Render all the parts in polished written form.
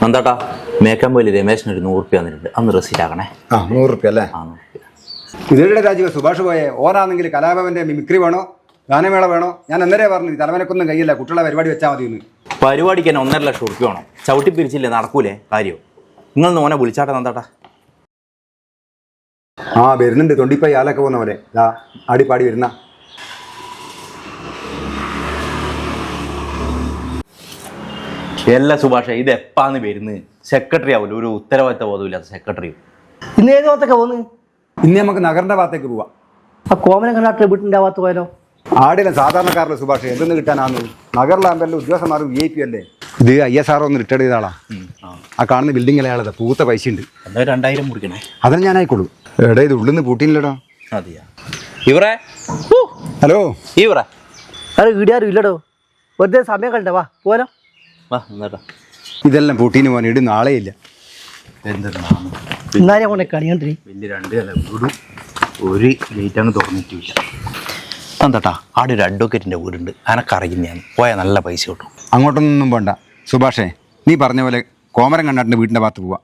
എന്താട്ടാ മേക്കാൻ പോലെ രമേശിന് ഒരു 100 റുപ്യ വന്നിട്ടുണ്ട്, അന്ന് റെസീറ്റ് ആക്കണേ. 100 റുപ്യ അല്ലേ? ഇതേടെ രാജീവ് സുഭാഷ് പോയെ ഓനാണെങ്കിൽ കലാഭവന്റെ മിമിക്രി വേണോ ഗാനമേള വേണോ? ഞാൻ അന്നേരെ പറഞ്ഞു തലവനക്കൊന്നും കയ്യില്ല, കുട്ടികളെ പരിപാടി വെച്ചാൽ മതി എന്ന്. പരിപാടിക്ക് തന്നെ 1.5 ലക്ഷം റുപ്യ വേണം. ചവിട്ടി പിരിച്ചില്ലേ നടക്കൂലേ കാര്യം? നിങ്ങൾ ഓനെ വിളിച്ചാട്ടെ നന്താട്ടാ. വരുന്നുണ്ട് തൊണ്ടിപ്പായി ആലൊക്കെ പോകുന്ന പോലെ ആടിപ്പാടി വരുന്ന. എല്ലാ സുഭാഷ ഇത് എപ്പാന്ന് വരുന്നത്? സെക്രട്ടറി ആവൂല, ഒരു ഉത്തരവാദിത്ത ബോധമില്ലാത്ത സെക്രട്ടറി. ഇന്ന് ഏത് ഭാഗത്തൊക്കെ പോകുന്നത്? ഇന്ന് നമുക്ക് നഗറിന്റെ ഭാഗത്തേക്ക് പോവാം. ആ കോമനം കണ്ടാട്ട് വീട്ടിൻ്റെ ഭാഗത്ത് പോയാലോ? ആടില്ല സാധാരണക്കാരല്ല സുഭാഷ്, എന്തെന്ന് കിട്ടാനാന്ന്? നഗറിലാകുമ്പോൾ ഉദ്യോഗസ്ഥന്മാരും VIP അല്ലേ. ഇത് ISR ഒന്ന് റിട്ടയർഡ് ചെയ്ത ആളാ. ആ കാണുന്ന ബിൽഡിങ്ങിലെ ആളത് പൂത്ത പൈസ ഉണ്ട്. 2000 മുറിക്കണേ. അതിന് ഞാൻ ആയിക്കോളൂ. എടാ ഇത് ഉള്ളിന്ന് പൂട്ടിയില്ലടാ. അതെയാ ഇവരെ? ഹലോ ഇവരെ അത് വീടുകാരും ഇല്ലടോ, വെറുതെ സമയം കണ്ടേ, വാ പോലോ. ഇതെല്ലാം പൂട്ടീന് പോകാൻ ഇടുന്ന ആളേ ഇല്ല. എന്നാലും കൊണ്ടേ കളിയണ്ടി വലിയ 2 നില വീടും ഒരു ഗേറ്റ് അങ്ങ് തുറന്നിട്ടില്ല. എന്താട്ടാ ആടെ ഒരു അഡ്വക്കേറ്റിൻ്റെ വീടുണ്ട്, അനക്കറിയുന്നതാണ്, പോയാൽ നല്ല പൈസ കിട്ടും. അങ്ങോട്ടൊന്നും വേണ്ട സുഭാഷേ, നീ പറഞ്ഞ പോലെ കോമരം കണ്ടാട്ടിൻ്റെ വീടിൻ്റെ ഭാഗത്ത് പോവാം.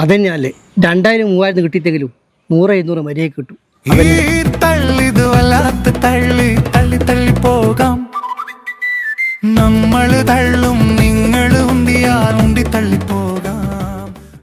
അതന്നെയല്ലേ 2000 3000 കിട്ടിയിട്ടെങ്കിലും 100 200 മര്യാദ കിട്ടും. തള്ളി പോകാം നമ്മൾ തള്ളും